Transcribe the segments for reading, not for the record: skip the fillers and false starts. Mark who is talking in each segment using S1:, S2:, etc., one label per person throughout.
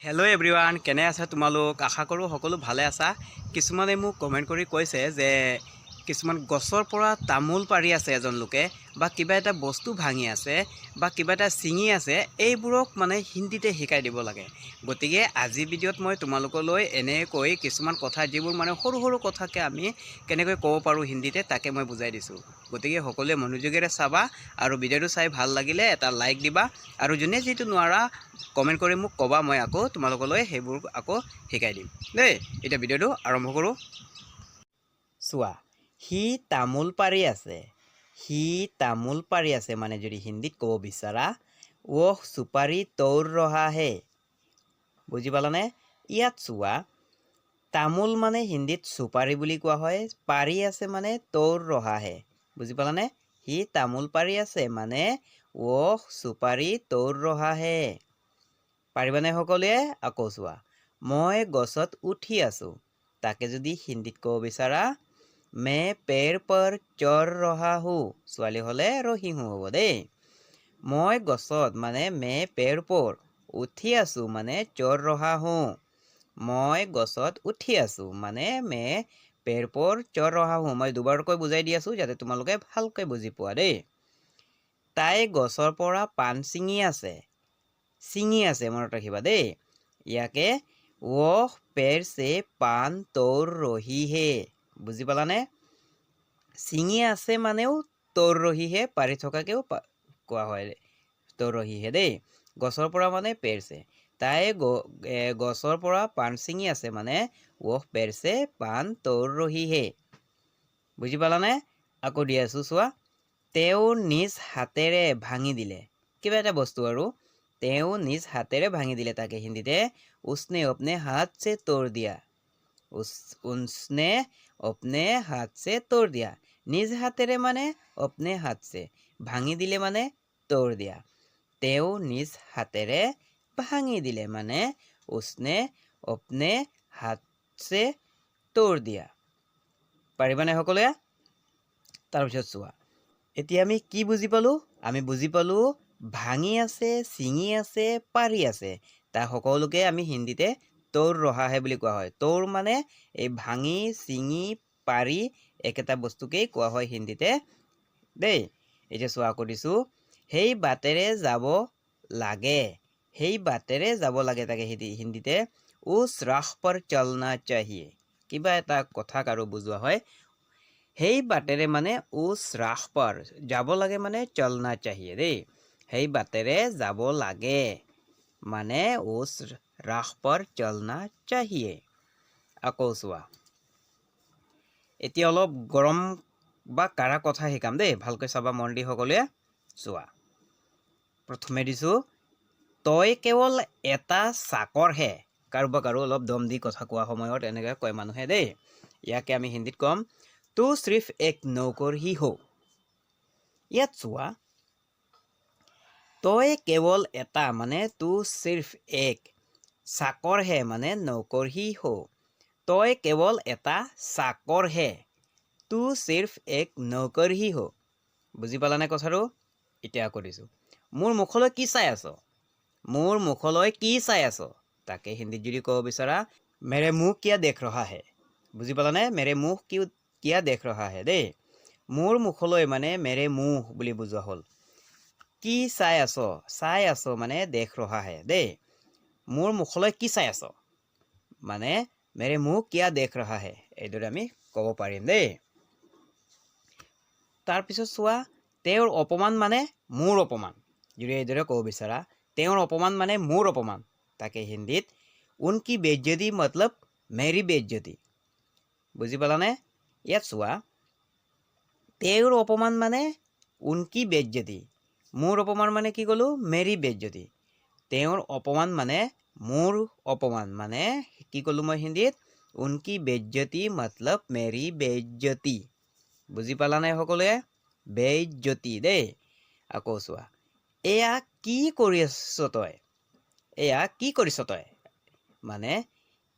S1: Hello' everyone, কেনে আছা তোমালোক? আশা কৰোঁ সকলো ভালে আছা। কিছুমানে মোক কমেণ্ট কৰি কৈছে যে কিছুমান গছৰ পৰা তামোল পাৰি আছে এজন লোকে, বা কিবা এটা বস্তু ভাঙি আছে, বা কিবা এটা ছিঙি আছে, এইবোৰক মানে হিন্দীতে শিকাই দিব লাগে। গতিকে আজিৰ ভিডিঅ'ত মই তোমালোকলৈ এনেকৈ কিছুমান কথা, যিবোৰ মানে সৰু সৰু কথাকে আমি কেনেকৈ ক'ব পাৰোঁ হিন্দীতে, তাকে মই বুজাই দিছোঁ। গতিকে সকলোৱে মনোযোগেৰে চাবা, আৰু ভিডিঅ'টো চাই ভাল লাগিলে এটা লাইক দিবা, আৰু যোনে যিটো নোৱাৰা কমেণ্ট কৰি মোক ক'বা, মই আকৌ তোমালোকলৈ সেইবোৰ আকৌ শিকাই দিম দেই। এতিয়া ভিডিঅ'টো আৰম্ভ কৰোঁ। চোৱা, সি তামোল পাৰি আছে। সি তামোল পাৰি আছে মানে যদি হিন্দীত ক'ব বিচাৰা, ওহ চুপাৰী তৌৰ ৰহা হে। বুজি পালানে? ইয়াত চোৱা, তামোল মানে হিন্দীত চুপাৰী বুলি কোৱা হয়, পাৰি আছে মানে তৌৰ ৰহা হে। বুজি পালানে? সি তামোল পাৰি আছে মানে ওহ চুপাৰী তৌৰ ৰহা হে। পাৰিবানে সকলোৱে? আকৌ চোৱা, মই গছত উঠি আছোঁ। তাকে যদি হিন্দীত ক'ব বিচাৰা, মে পেৰ পৰ চৰ ৰহা হো। ছোৱালী হ'লে ৰহি হো হ'ব দেই। মই গছত মানে মে পেৰ পৰ, উঠি আছোঁ মানে চৰ ৰহা হো। মই গছত উঠি আছোঁ মানে মে পেৰ পৰ চৰ ৰহা হো। মই দুবাৰকৈ বুজাই দি আছোঁ যাতে তোমালোকে ভালকৈ বুজি পোৱা দেই। তাই গছৰ পৰা পাণ ছিঙি আছে। ছিঙি আছে মনত ৰাখিবা দেই। ইয়াকে ওহ পেৰ চে পাণ তৌৰ ৰহি হে। বুজি পালানে? ছিঙি আছে মানেও তৌৰ ৰহি হে, পাৰি থকাকেও কোৱা হয় তৌৰ ৰহি হে দেই। গছৰ পৰা মানে পেৰ চে। তাই গছৰ পৰা পাণ ছিঙি আছে মানে ওহ পেৰ চে পাণ তৌৰ ৰহি হে। বুজি পালানে? আকৌ দি আছোঁ চোৱা, তেওঁ নিজ হাতেৰে ভাঙি দিলে। কিবা এটা বস্তু আৰু তেওঁ নিজ হাতেৰে ভাঙি দিলে, তাকে হিন্দীতে উছনে অপনে হাত সে তোড় দিয়া। উছনে অপনে হাত সে তোড় দিয়া। নিজ হাতেৰে মানে অপনে হাত সে, ভাঙি দিলে মানে তোড় দিয়া। তেওঁ নিজ হাতেৰে ভাঙি দিলে মানে উছনে অপনে হাত সে তোড় দিয়া। পাৰিবানে সকলোৱে? তাৰপিছত চোৱা, এতিয়া আমি কি বুজি পালোঁ? আমি বুজি পালোঁ ভাঙি আছে, ছিঙি আছে, পাৰি আছে, তাৰ সকলোকে আমি হিন্দীতে তৌৰ ৰহাহে বুলি কোৱা হয়। তৌৰ মানে এই ভাঙি ছিঙি পাৰি একেটা বস্তুকেই কোৱা হয় হিন্দীতে দেই। এতিয়া চোৱা, আকৌ দিছোঁ, সেই বাটেৰে যাব লাগে। সেই বাটেৰে যাব লাগে, তাকে হিন্দীতে উস ৰাহ পৰ চলনা চাহিয়ে। কিবা এটা কথাক আৰু বুজোৱা হয়। সেই বাটেৰে মানে উস ৰাহ পৰ, যাব লাগে মানে চলনা চাহিয়ে দেই। সেই বাটেৰে যাব লাগে মানে উস ৰাহ পৰ চলনা চাহিয়ে। আকৌ চোৱা, এতিয়া অলপ গৰম বা কাৰা কথা শিকাম দেই, ভালকৈ চাবা মন দি সকলোৱে। চোৱা, প্ৰথমে দিছোঁ, তই কেৱল এটা চাকৰহে। কাৰোবাক আৰু অলপ দম দি কথা কোৱা সময়ত এনেকৈ কয় মানুহে দেই। ইয়াকে আমি হিন্দীত ক'ম, তু সিৰ্ফ এক নৌকৰ হি হো। ইয়াত চোৱা, তই কেৱল এটা মানে তু সিৰ্ফ এক, চাকৰ হে মানে নৌকৰ হি হো। তই কেৱল এটা চাকৰ হে, তু সিৰ্ফ এক নৌকৰ হি হো। বুজি পালানে কথাটো? এতিয়া আকৌ দিছোঁ, মোৰ মুখলৈ কি চাই আছ? মোৰ মুখলৈ কি চাই আছ? তাকে হিন্দীত যদি ক'ব বিচৰা, মেৰে মুহ কিয়া দেখ ৰহা হে। বুজি পালানে? মেৰে মুহ কিয়া দেখ ৰহা হে দেই। মোৰ মুখলৈ মানে মেৰে মুহ বুলি বুজোৱা হ'ল। কি চাই আছ? চাই আছ মানে দেখ ৰহা হে দেই। মোৰ মুখলৈ কি চাই আছ মানে মেৰে মুহ কিয়া দেখ ৰহা হে। এইদৰে আমি ক'ব পাৰিম দেই। তাৰপিছত চোৱা, তেওঁৰ অপমান মানে মোৰ অপমান। যদি এইদৰে ক'ব বিচাৰা, তেওঁৰ অপমান মানে মোৰ অপমান, তাকে হিন্দীত উনকি বেজ্জতি মতলব মেৰি বেজ্জতি। বুজি পালানে? ইয়াত চোৱা, তেওঁৰ অপমান মানে উনকি বেজ্জতি, মোৰ অপমান মানে কি ক'লোঁ? মেৰি বেজ্জতি। তেওঁৰ অপমান মানে মোৰ অপমান, মানে কি ক'লোঁ মই হিন্দীত? উনকি বেজ্জতি মতলব মেৰি বেজ্জতি। বুজি পালানে সকলোৱে? বেজ্জতি দেই। আকৌ চোৱা, এয়া কি কৰি আছ তই? এয়া কি কৰিছ তই মানে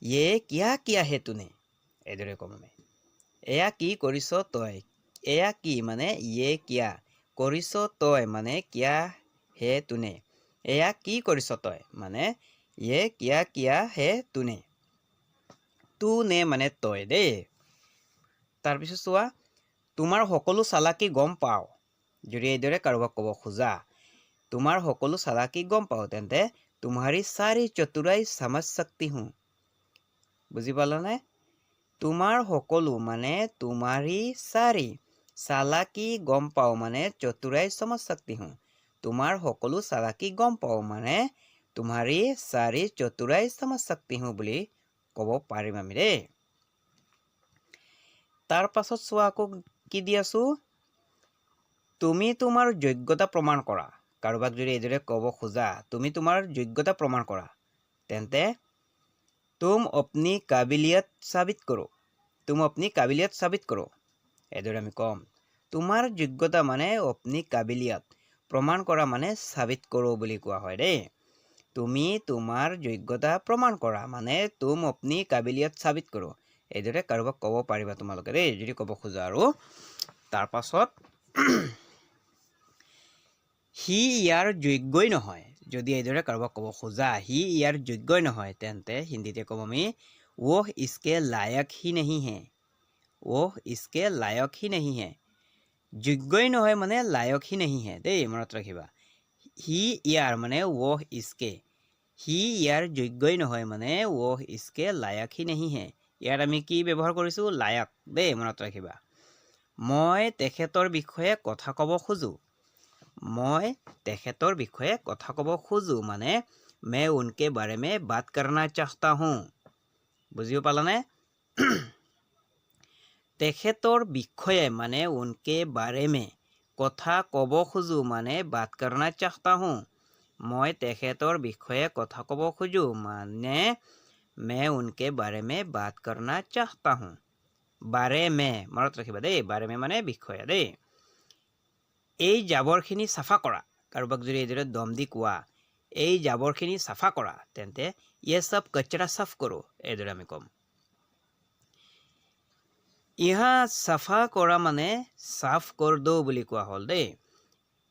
S1: ইয়ে কিয়া কিয়া হে তুনে। এইদৰে ক'ম আমি, এয়া কি কৰিছ তই। এয়া কি মানে ইয়ে কিয়া, কৰিছ তই মানে কিয়া হে তুনে। এয়া কি কৰিছ তই মানে ये किया किया है तूने तूने মানে তই দেই তাৰপিছত চোৱা তোমাৰ সকলো চালাকি গম পাও যদি এইদৰে কাৰোবাক ক'ব খোজা তোমাৰ সকলো চালাকি গম পাও তেন্তে तुम्हारी सारी चतुराई समझ सकती हूँ বুজি পালানে তোমাৰ সকলো মানে तुम्हारी सारी চালাকি গম পাও মানে चतुराई समझ सकती हूँ তোমাৰ সকলো চালাকি গম পাও মানে तुम्हारी सारी चतुराई समझ सकती हूँ বুলি ক'ব পাৰিম আমি দেই তাৰ পাছত চোৱা আকৌ কি দি আছো তুমি তোমাৰ যোগ্যতা প্ৰমাণ কৰা কাৰোবাক যদি এইদৰে ক'ব খোজা তুমি তোমাৰ যোগ্যতা প্ৰমাণ কৰা তেন্তে तुम अपनी काबिलियत साबित करो এইদৰে আমি কম তোমাৰ যোগ্যতা মানে अपनी काबिलियत প্ৰমাণ কৰা মানে সাবিত কৰো বুলি কোৱা হয় দেই তুমি তোমাৰ যোগ্যতা প্ৰমাণ কৰা মানে तुम अपनी काबिलियत साबित करो এইদৰে কাৰোবাক ক'ব পাৰিবা তোমালোকে দেই যদি ক'ব খোজা আৰু তাৰ পাছত হি ইয়াৰ যোগ্যই নহয় যদি এইদৰে কাৰোবাক ক'ব খোজা হি ইয়াৰ যোগ্যই নহয় তেন্তে হিন্দীতে ক'ব আমি वो इसके लायक ही नहीं है যোগ্যই নহয় মানে লায়ক হি नहीं है দেই মনত ৰাখিবা হি ইয়াৰ মানে वो इसके হি ইয়াৰ যোগ্যই নহয় মানে वो इसके लायक ही नहीं है ইয়াত আমি কি ব্যৱহাৰ কৰিছো লায়ক দেই মনত ৰাখিবা মই তেখেতৰ বিষয়ে কথা ক'ব খোজো মানে मैं उनके बारे में बात करना चाहता हूँ বুজিব পালানে তেখেতৰ বিষয়ে মানে उनके बारे में কথা ক'ব খোজো মানে बात करना चाहता हूँ মই তেখেতৰ বিষয়ে কথা ক'ব খোজো মানে मैं उनके बारे में बात करना चाहता हूँ बारे में মনত ৰাখিবা দেই बारे में মানে বিষয়ে দেই এই জাবৰখিনি সাফা কৰা কাৰোবাক যদি এইদৰে দম দি কোৱা এই জাবৰখিনি সাফা কৰা তেন্তে ये सब कचरा साफ करो এইদৰে আমি কম ইহা সাফা কৰা মানে সাফ कर दो বুলি কোৱা হ'ল দেই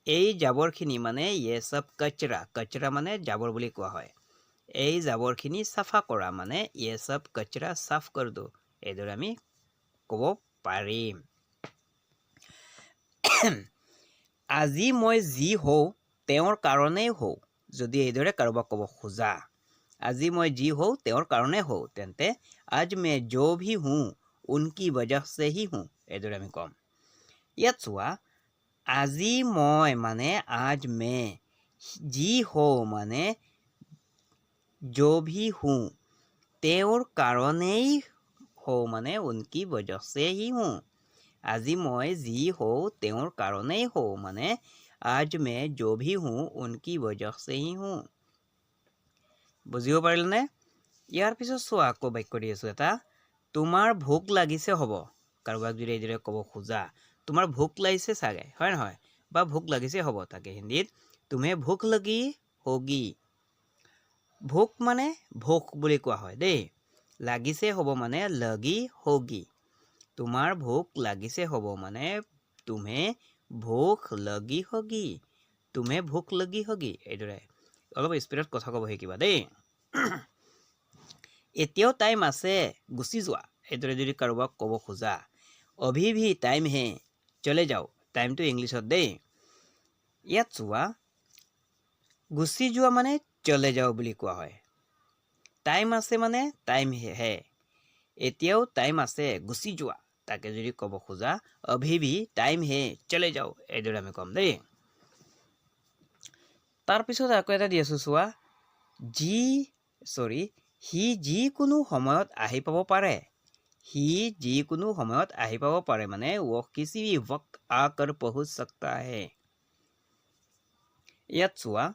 S1: এই জাবৰখিনি মানে ये सब कचरा মানে জাবৰ বুলি কোৱা হয় এই জাবৰখিনি সাফা কৰা মানে ये सब कचरा साफ कर दो এইদৰে আমি ক'ব পাৰিম আজি মই যি হওঁ তেওঁৰ কাৰণেই হওঁ যদি এইদৰে কাৰোবাক ক'ব খোজা আজি মই যি হওঁ তেওঁৰ কাৰণে হওঁ তেন্তে आज मैं जो भी हूँ उनकी वजह से ही हूँ এইদৰে আমি কম ইয়াত চোৱা আজি মই মানে आज मैं যি হওঁ মানে जो भी हूँ তেওঁৰ কাৰণেই হওঁ মানে उनकी वजह से ही हूँ আজি মই যি হওঁ তেওঁৰ কাৰণেই হওঁ মানে आज मैं जो भी हूँ उनकी वजह से ही हूँ বুজিব পাৰিলনে ইয়াৰ পিছত চোৱা আকৌ বাক্য দি আছো এটা তোমাৰ ভোক লাগিছে হ'ব কাৰোবাক যদি এইদৰে ক'ব খোজা তোমাৰ ভোক লাগিছে চাগে হয় নহয় বা ভোক লাগিছে হ'ব তাকে হিন্দীত तुम्हें भूख लगी होगी ভোক মানে ভোক বুলি কোৱা হয় দেই লাগিছে হ'ব মানে लगी होगी তোমাৰ ভোক লাগিছে হ'ব মানে तुम्हें भूख लगी होगी এইদৰে অলপ স্পীডত কথা ক'ব শিকিবা দেই এতিয়াও টাইম আছে গুচি যোৱা এইদৰে যদি কাৰোবাক ক'ব খোজা अभी भी टाइम है चले जाओ টাইমটো ইংলিছত দেই ইয়াত চোৱা গুচি যোৱা মানে চলে যাও বুলি কোৱা হয় টাইম আছে মানে টাইম হে এতিয়াও টাইম আছে গুচি যোৱা তাকে যদি ক'ব খোজা अभी भी टाइम है चले जाओ এইদৰে আমি কম দেই তাৰ পিছত আকৌ এটা দি আছো চোৱা হি যিকোনো সময়ত আহি পাব পাৰে মানে वो किसी भी वक्त आकर पहुंच सकता है ইয়াত চোৱা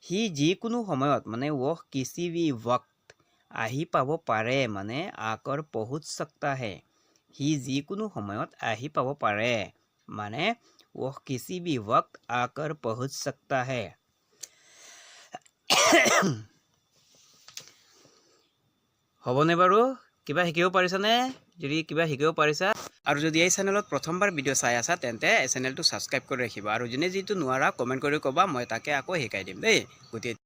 S1: হি যিকোনো সময়ত মানে वो किसी भी वक्त আহি পাব পাৰে মানে आकर पहुंच सकता है হি যিকোনো সময়ত আহি পাব পাৰে মানে वो किसी भी वक्त आकर पहुंच सकता है হ'বনে বাৰু কিবা শিকিব পাৰিছানে যদি কিবা শিকিব পাৰিছা আৰু যদি এই চেনেলত প্ৰথমবাৰ ভিডিঅ' চাই আছা তেন্তে এই চেনেলটো ছাবস্ক্ৰাইব কৰি ৰাখিবা আৰু যোনে যিটো নোৱাৰা কমেণ্ট কৰি ক'বা মই তাকে আকৌ শিকাই দিম দেই গতিকে